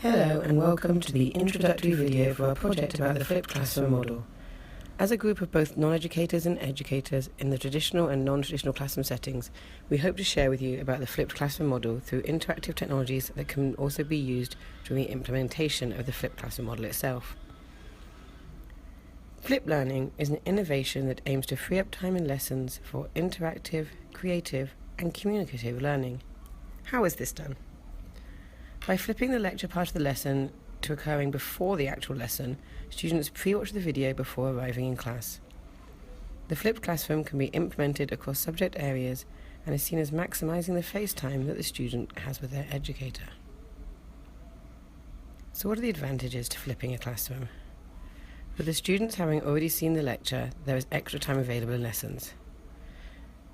Hello and welcome to the introductory video for our project about the flipped classroom model. As a group of both non-educators and educators in the traditional and non-traditional classroom settings, we hope to share with you about the flipped classroom model through interactive technologies that can also be used during the implementation of the flipped classroom model itself. Flipped learning is an innovation that aims to free up time in lessons for interactive, creative and communicative learning. How is this done? By flipping the lecture part of the lesson to occurring before the actual lesson, students pre-watch the video before arriving in class. The flipped classroom can be implemented across subject areas and is seen as maximising the face time that the student has with their educator. So what are the advantages to flipping a classroom? With the students having already seen the lecture, there is extra time available in lessons.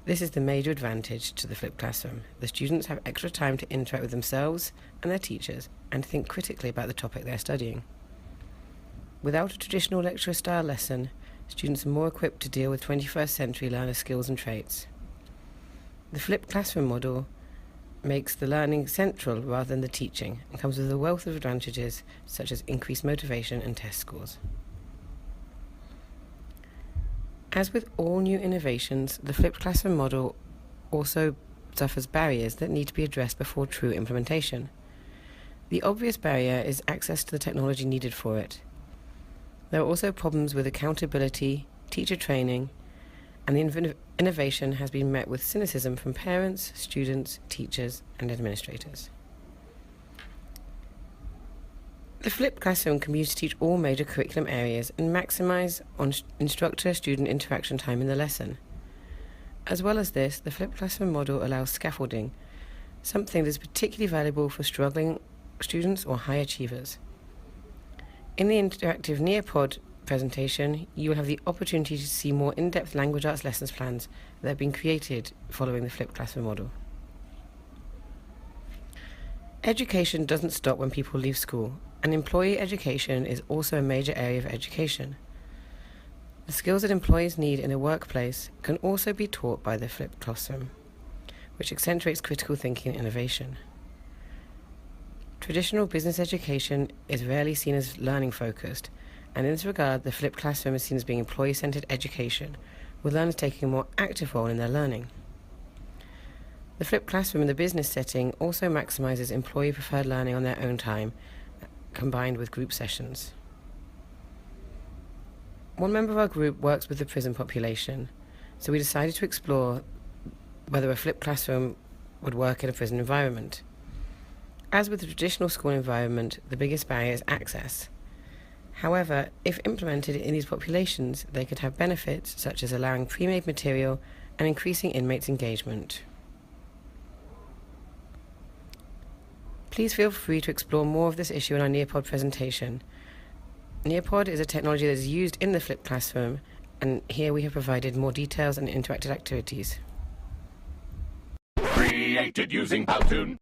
This is the major advantage to the flipped classroom. The students have extra time to interact with themselves and their teachers and to think critically about the topic they're studying. Without a traditional lecture-style lesson, students are more equipped to deal with 21st century learner skills and traits. The flipped classroom model makes the learning central rather than the teaching and comes with a wealth of advantages such as increased motivation and test scores. As with all new innovations, the flipped classroom model also suffers barriers that need to be addressed before true implementation. The obvious barrier is access to the technology needed for it. There are also problems with accountability, teacher training, and the innovation has been met with cynicism from parents, students, teachers, and administrators. The flipped classroom can be used to teach all major curriculum areas and maximise on instructor-student interaction time in the lesson. As well as this, the flipped classroom model allows scaffolding, something that is particularly valuable for struggling students or high achievers. In the interactive Nearpod presentation, you will have the opportunity to see more in-depth language arts lessons plans that have been created following the flipped classroom model. Education doesn't stop when people leave school, and employee education is also a major area of education. The skills that employees need in a workplace can also be taught by the flipped classroom, which accentuates critical thinking and innovation. Traditional business education is rarely seen as learning-focused, and in this regard, the flipped classroom is seen as being employee-centered education, with learners taking a more active role in their learning. The flipped classroom in the business setting also maximises employee-preferred learning on their own time, combined with group sessions. One member of our group works with the prison population, so we decided to explore whether a flipped classroom would work in a prison environment. As with the traditional school environment, the biggest barrier is access. However, if implemented in these populations, they could have benefits such as allowing pre-made material and increasing inmates' engagement. Please feel free to explore more of this issue in our Nearpod presentation. Nearpod is a technology that is used in the flipped classroom, and here we have provided more details and interactive activities. Created using Powtoon.